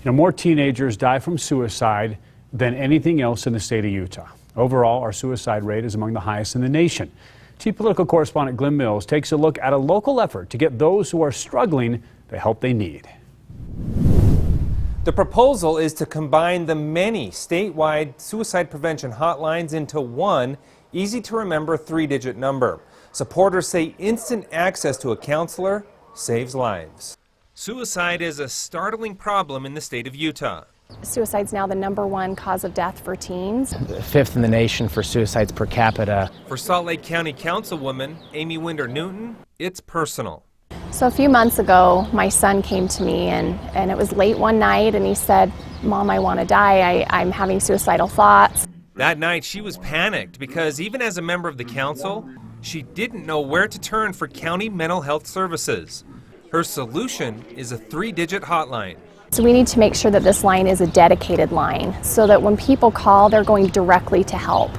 More teenagers die from suicide than anything else in the state of Utah. Overall, our suicide rate is among the highest in the nation. Chief Political Correspondent Glenn Mills takes a look at a local effort to get those who are struggling the help they need. The proposal is to combine the many statewide suicide prevention hotlines into one easy-to-remember three-digit number. Supporters say instant access to a counselor saves lives. Suicide is a startling problem in the state of Utah. Suicide's now the #1 cause of death for teens. Fifth in the nation for suicides per capita. For Salt Lake County councilwoman Amy Winder-Newton, it's personal. So a few months ago, my son came to me and it was late one night and he said, "Mom, I want to die. I'm having suicidal thoughts." That night she was panicked because even as a member of the council, she didn't know where to turn for county mental health services. Her solution is a three-digit hotline. So we need to make sure that this line is a dedicated line so that when people call, they're going directly to help.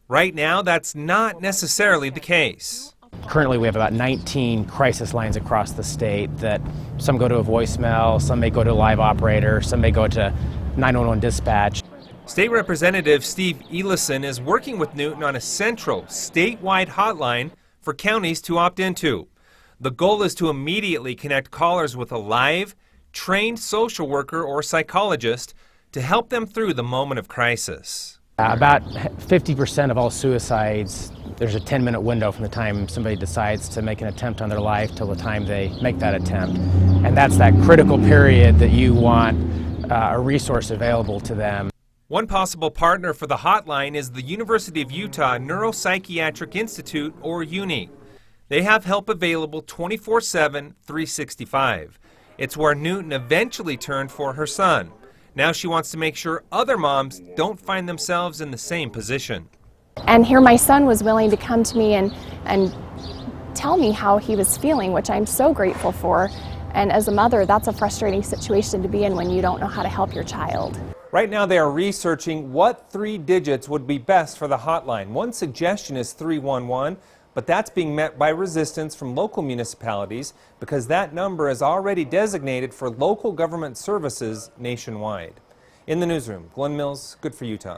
Right now, that's not necessarily the case. Currently, we have about 19 crisis lines across the state that some go to a voicemail, some may go to a live operator, some may go to 911 dispatch. State Representative Steve Elison is working with Newton on a central statewide hotline for counties to opt into. The goal is to immediately connect callers with a live, trained social worker or psychologist to help them through the moment of crisis. About 50% of all suicides, there's a 10-minute window from the time somebody decides to make an attempt on their life till the time they make that attempt. And that's that critical period that you want a resource available to them. One possible partner for the hotline is the University of Utah Neuropsychiatric Institute, or UNI. They have help available 24/7, 365. It's where Newton eventually turned for her son. Now she wants to make sure other moms don't find themselves in the same position. And here my son was willing to come to me and tell me how he was feeling, which I'm so grateful for. And as a mother, that's a frustrating situation to be in when you don't know how to help your child. Right now they are researching what three digits would be best for the hotline. One suggestion is 311, but that's being met by resistance from local municipalities because that number is already designated for local government services nationwide. In the newsroom, Glenn Mills, Good for Utah.